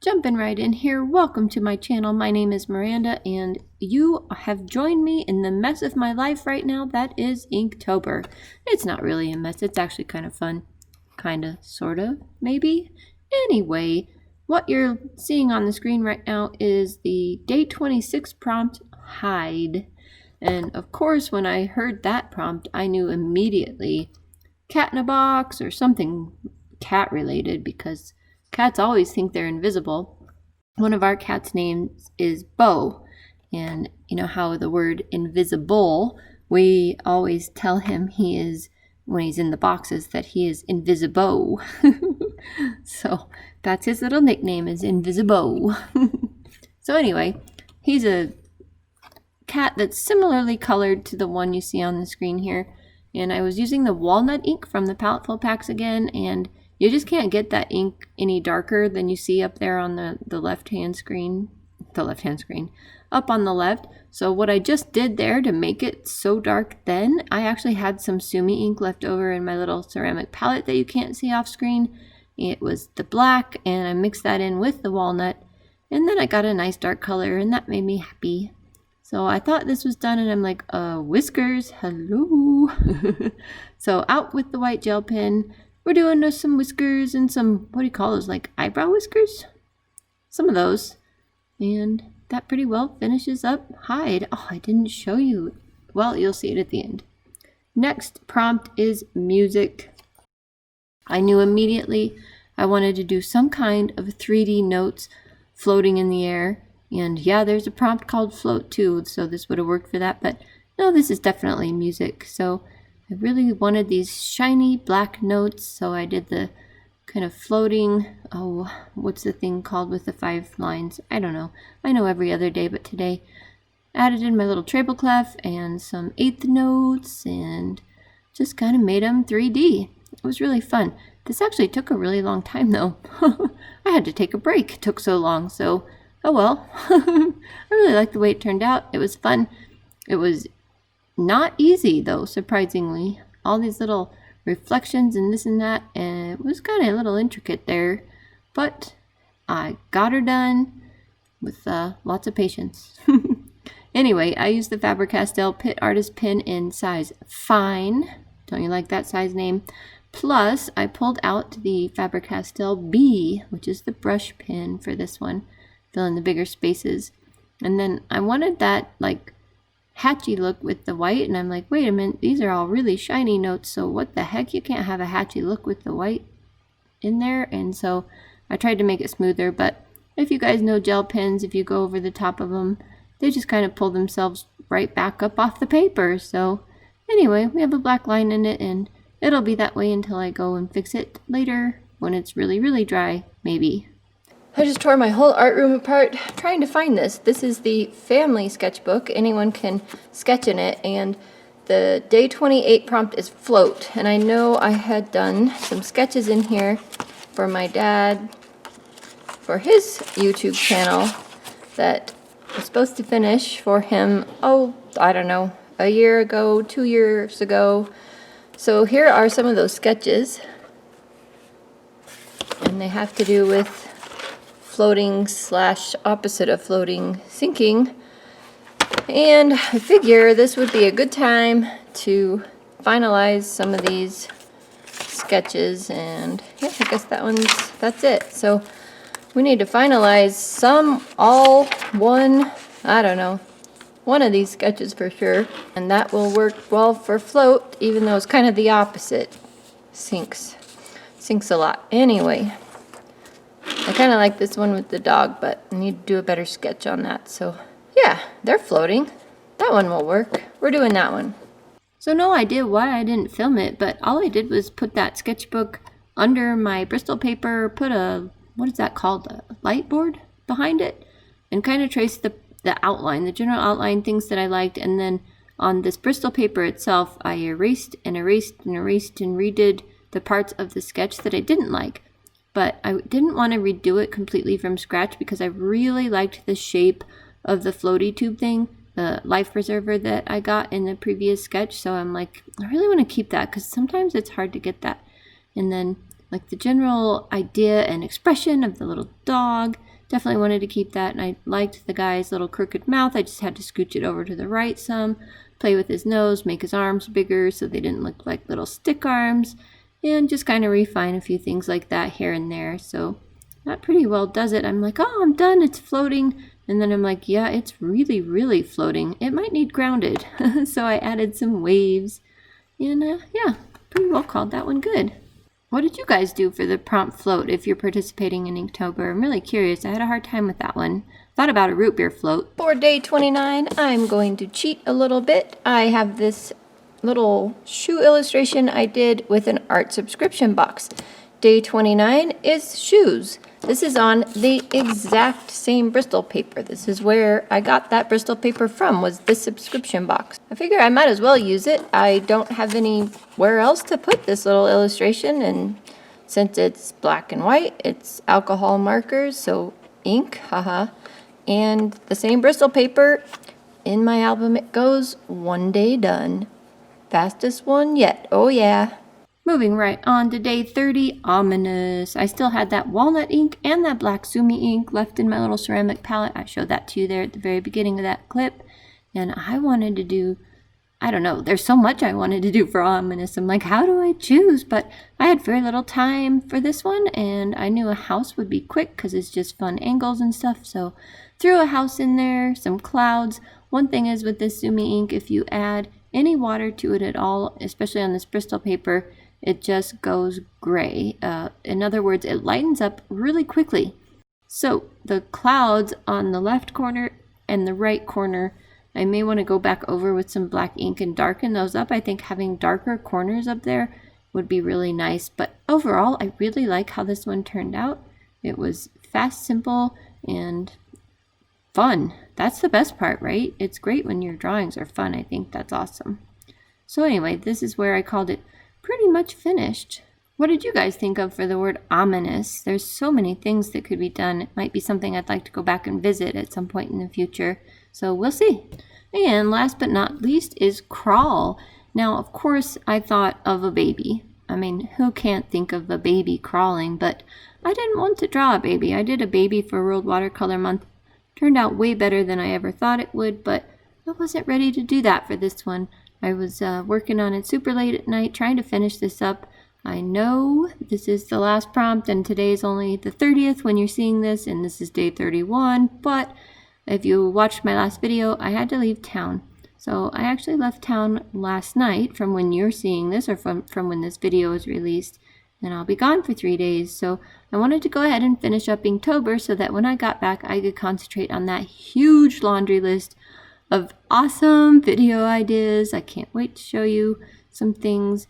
Jumping right in here, welcome to my channel. My name is Miranda and you have joined me in the mess of my life right now. That is Inktober. It's not really a mess, it's actually kind of fun. Kinda, sorta, maybe? Anyway, what you're seeing on the screen right now is the day 26 prompt, hide. And of course, when I heard that prompt, I knew immediately cat in a box or something cat related because cats always think they're invisible. One of our cats' names is Bo, and you know how the word invisible, we always tell him he is, when he's in the boxes, that he is invisible. So that's his little nickname, is Invisible. So anyway, he's a cat that's similarly colored to the one you see on the screen here, and I was using the walnut ink from the palette fill packs again, and you just can't get that ink any darker than you see up there on the left-hand screen, up on the left. So what I just did there to make it so dark then, I actually had some Sumi ink left over in my little ceramic palette that you can't see off screen. It was the black, and I mixed that in with the walnut, and then I got a nice dark color, and that made me happy. So I thought this was done, and I'm like, whiskers, hello. So out with the white gel pen. We're doing some whiskers and some, what do you call those, like eyebrow whiskers? Some of those. And that pretty well finishes up hide. Oh, I didn't show you. Well, you'll see it at the end. Next prompt is music. I knew immediately I wanted to do some kind of 3D notes floating in the air. And yeah, there's a prompt called float too, so this would have worked for that. But no, this is definitely music. So I really wanted these shiny black notes, so I did the kind of floating, what's the thing called with the 5 lines? I don't know. I know every other day, but today added in my little treble clef and some 8th notes and just kind of made them 3D. It was really fun. This actually took a really long time though. I had to take a break. It took so long, so oh well. I really liked the way it turned out. It was fun. It was not easy though, surprisingly. All these little reflections and this and that, and it was kind of a little intricate there, but I got her done with lots of patience. Anyway, I used the Faber-Castell Pit Artist Pen in size Fine. Don't you like that size name? Plus, I pulled out the Faber-Castell B, which is the brush pen for this one, fill in the bigger spaces. And then I wanted that like hatchy look with the white, and I'm like, wait a minute, these are all really shiny notes, so what the heck, you can't have a hatchy look with the white in there. And so I tried to make it smoother, but if you guys know gel pens, if you go over the top of them, they just kind of pull themselves right back up off the paper. So anyway, we have a black line in it, and it'll be that way until I go and fix it later when it's really dry, maybe. I just tore my whole art room apart trying to find this. This is the family sketchbook. Anyone can sketch in it, and the day 28 prompt is float. And I know I had done some sketches in here for my dad for his YouTube channel that was supposed to finish for him, I don't know, a year ago, 2 years ago. So here are some of those sketches, and they have to do with floating / opposite of floating, sinking. And I figure this would be a good time to finalize some of these sketches, and yeah, I guess that's it. So we need to finalize one of these sketches for sure, and that will work well for float, even though it's kind of the opposite. Sinks a lot. Anyway, I kind of like this one with the dog, but I need to do a better sketch on that. So yeah, they're floating. That one will work. We're doing that one. So no idea why I didn't film it, but all I did was put that sketchbook under my Bristol paper, put a, what is that called, a light board behind it, and kind of trace the outline, the general outline, things that I liked. And then on this Bristol paper itself, I erased and redid the parts of the sketch that I didn't like. But I didn't want to redo it completely from scratch because I really liked the shape of the floaty tube thing, the life preserver that I got in the previous sketch. So I'm like, I really want to keep that because sometimes it's hard to get that. And then like the general idea and expression of the little dog definitely wanted to keep that, and I liked the guy's little crooked mouth. I just had to scooch it over to the right some, play with his nose, make his arms bigger so they didn't look like little stick arms, and just kind of refine a few things like that here and there. So that pretty well does it. I'm like, oh, I'm done, it's floating. And then I'm like, yeah, it's really, really floating. It might need grounded. So I added some waves, and yeah, pretty well called that one good. What did you guys do for the prompt float if you're participating in Inktober? I'm really curious. I had a hard time with that one. Thought about a root beer float. For day 29, I'm going to cheat a little bit. I have this little shoe illustration I did with an art subscription box. Day 29 is shoes. This is on the exact same Bristol paper. This is where I got that Bristol paper from, was this subscription box. I figure I might as well use it. I don't have anywhere else to put this little illustration, and since it's black and white, it's alcohol markers, so ink, haha, and the same Bristol paper. In my album it goes, one day done. Fastest one yet, oh yeah. Moving right on to day 30, ominous. I still had that walnut ink and that black sumi ink left in my little ceramic palette. I showed that to you there at the very beginning of that clip. And I wanted to do, I don't know, there's so much I wanted to do for ominous. I'm like, how do I choose? But I had very little time for this one, and I knew a house would be quick because it's just fun angles and stuff. So threw a house in there, some clouds. One thing is with this sumi ink, if you add any water to it at all, especially on this Bristol paper, it just goes gray. In other words, it lightens up really quickly. So the clouds on the left corner and the right corner, I may want to go back over with some black ink and darken those up. I think having darker corners up there would be really nice. But overall, I really like how this one turned out. It was fast, simple, and fun. That's the best part, right? It's great when your drawings are fun. I think that's awesome. So anyway, this is where I called it pretty much finished. What did you guys think of for the word ominous? There's so many things that could be done. It might be something I'd like to go back and visit at some point in the future. So we'll see. And last but not least is crawl. Now, of course, I thought of a baby. I mean, who can't think of a baby crawling? But I didn't want to draw a baby. I did a baby for World Watercolor Month. Turned out way better than I ever thought it would, but I wasn't ready to do that for this one. I was working on it super late at night, trying to finish this up. I know this is the last prompt, and today is only the 30th when you're seeing this, and this is day 31, but if you watched my last video, I had to leave town. So I actually left town last night from when you're seeing this, or from when this video is released, and I'll be gone for 3 days. So I wanted to go ahead and finish up Inktober so that when I got back, I could concentrate on that huge laundry list of awesome video ideas. I can't wait to show you some things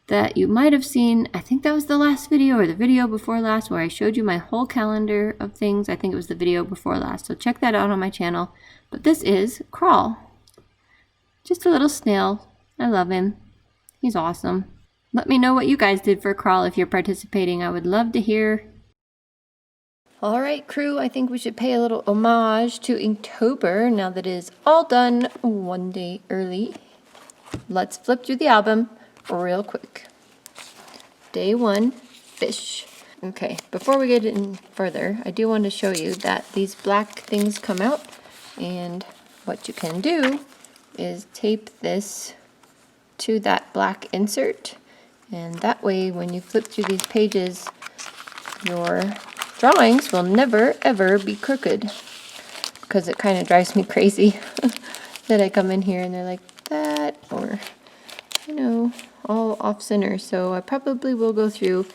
that you might have seen. I think that was the last video or the video before last where I showed you my whole calendar of things. I think it was the video before last, so check that out on my channel. But this is Crawl. Just a little snail. I love him. He's awesome. Let me know what you guys did for Crawl if you're participating. I would love to hear. All right, crew, I think we should pay a little homage to Inktober now that it is all done one day early. Let's flip through the album real quick. Day 1, fish. Okay, before we get in further, I do want to show you that these black things come out, and what you can do is tape this to that black insert, and that way when you flip through these pages, your drawings will never ever be crooked, because it kind of drives me crazy that I come in here and they're like that, or you know, all off center. So I probably will go through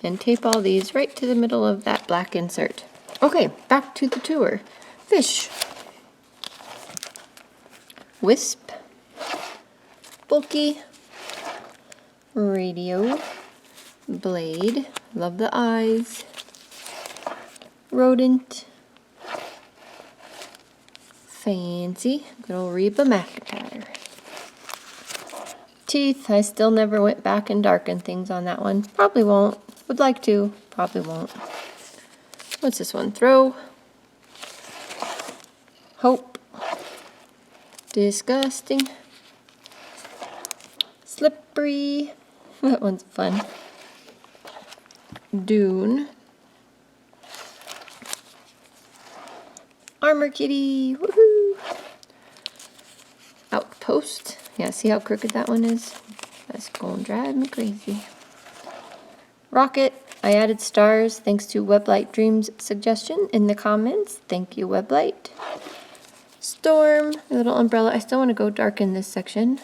and tape all these right to the middle of that black insert. Okay, back to the tour. Fish, wisp, bulky, radio, blade, love the eyes, rodent, fancy, good old Reba McEntire. Teeth, I still never went back and darkened things on that one. Probably won't. Would like to, probably won't. What's this one? Throw, hope, disgusting, slippery, that one's fun, dune, Farmer kitty. Woohoo! Outpost. Yeah, see how crooked that one is? That's gonna drive me crazy. Rocket. I added stars thanks to Weblight Dreams' suggestion in the comments. Thank you, Weblight. Storm. A little umbrella. I still want to go darken this section.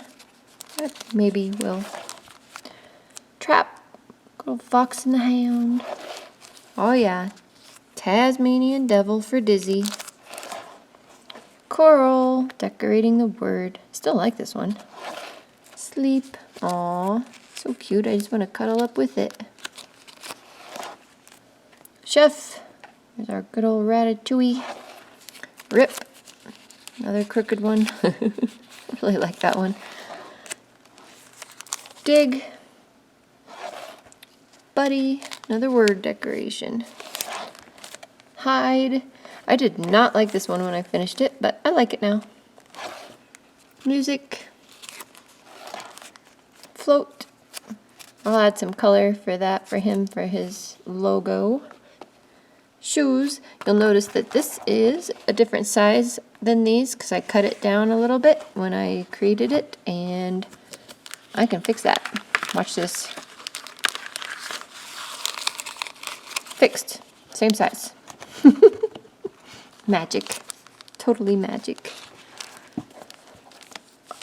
But maybe we'll. Trap. Little fox and the hound. Oh yeah. Tasmanian devil for Dizzy. Coral. Decorating the word. Still like this one. Sleep. Aw. So cute. I just want to cuddle up with it. Chef. There's our good old Ratatouille. Rip. Another crooked one. I really like that one. Dig. Buddy. Another word decoration. Hide. I did not like this one when I finished it, but I like it now. Music. Float. I'll add some color for that for him for his logo. Shoes. You'll notice that this is a different size than these because I cut it down a little bit when I created it, and I can fix that. Watch this. Fixed. Same size. Magic. Totally magic.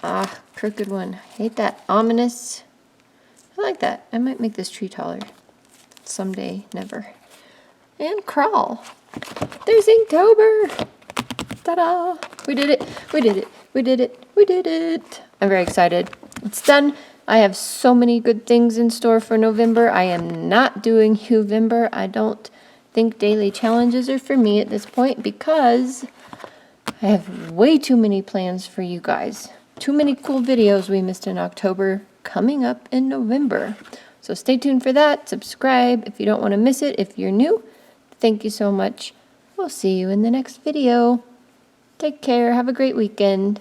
Ah, crooked one. Hate that. Ominous. I like that. I might make this tree taller. Someday. Never. And crawl. There's Inktober. Ta-da. We did it. We did it. We did it. We did it. I'm very excited. It's done. I have so many good things in store for November. I am not doing November. I don't think daily challenges are for me at this point because I have way too many plans for you guys. Too many cool videos we missed in October coming up in November. So stay tuned for that. Subscribe if you don't want to miss it. If you're new, thank you so much. We'll see you in the next video. Take care. Have a great weekend.